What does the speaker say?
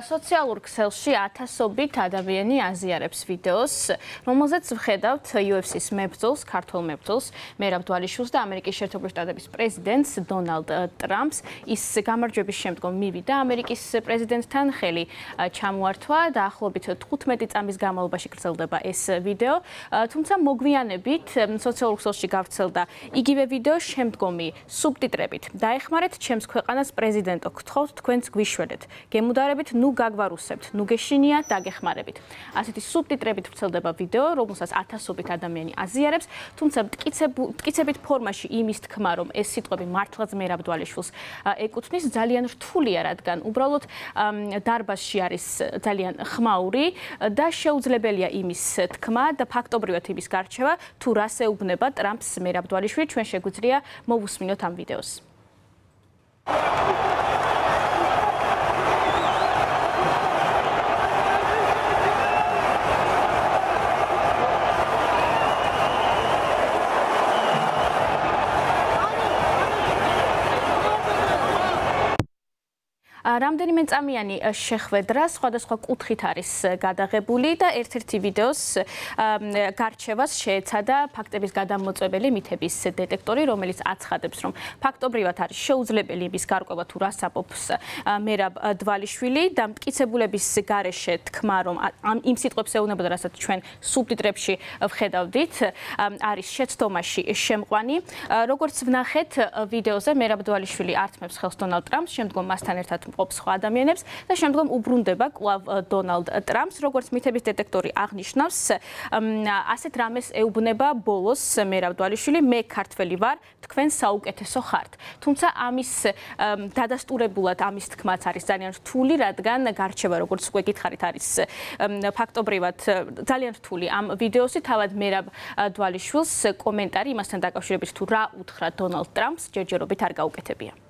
სოციალურ ქსელში ათასობით ადამიანი აზიარებს ვიდეოს, რომელზეც ვხედავთ UFC-ს მებრძოლს, ქართველ მებრძოლს, მერაბ დვალიშვილს და ამერიკის შეერთებული შტატების პრეზიდენტს დონალდ ტრამპს. ის გამარჯვების შემდგომ მივიდა ამერიკის პრეზიდენტთან, ხელი ჩამოართვა და ახლობით 15 წამის განმავლობაში გრძელდება ეს ვიდეო. თუმცა მოგვიანებით სოციალურ ქსელში გავრცელდა იგივე ვიდეო შემდგომი სუბტიტრებით. დაეხმარეთ ჩემს ქვეყანას პრეზიდენტო, გთხოვთ თქვენც გვიშველეთ. გემუდარებით ნუ გაგვარუსებთ, ნუ გეშინია, დაგეხმარებით. ასეთი სუბტიტრებით ვრცელდება ვიდეო, რომელსაც ათასობით ადამიანი აზიარებს, თუმცა მტკიცებით ფორმაში იმის თქმა, რომ ეს სიტყვები მართლაც მერაბ დვალიშვილს ეკუთვნის, ძალიან რთულია, რადგან უბრალოდ დარბაზში არის ძალიან ხმაური და შეუძლებელია იმის თქმა და ფაქტობრივად იმის გარჩევა, თუ რას ეუბნება ტრამპს მერაბ დვალიშვილი. ჩვენ შეგვიძლია მოვუსმინოთ ამ ვიდეოს. რამდენიმე წამიანი შეხვედრა სხვადასხვა კუთხით არის გადაღებული და ერთ-ერთი ვიდეოს გარჩევას შეეცადა ფაქტების გადამოწმებელი მითების დეტექტორი, რომელიც აცხადებს, რომ ფაქტობრივად არის შეუძლებელი იმის გარკვევა, თუ რას აპობს მერაბ დვალიშვილი და მტკიცებულების გარეშე თქმა, რომ იმ სიტყვებს ეუბნებოდა, რასაც ჩვენ სუბტიტრებში ვხედავდით, არის შეცდომაში შემყვანი. როგორც ვნახეთ ვიდეოზე, მერაბ დვალიშვილი ართმევს ხელს დონალდ ტრამპს, შემდგომ მასთან ერთად სხვა ადამიანებს და შემდგომ უბრუნდება კვლავ დონალდ ტრამპს, როგორც მითების დეტექტორი აღნიშნავს, ასეთ რამეს ეუბნება ბოლოს მერაბ დვალიშვილი, მე ქართველი ვარ, თქვენ საუკეთესო ხართ. თუმცა ამის დადასტურებულად ამის თქმაც არის ძალიან რთული, რადგან გარჩევა, როგორც უკვე გითხარით, არის ფაქტობრივად ძალიან რთული ამ ვიდეოსი. თავად მერაბ დვალიშვილს კომენტარი იმასთან დაკავშირებით, თუ რა უთხრა დონალდ ტრამპს, ჯერჯერობით არ გაუკეთებია.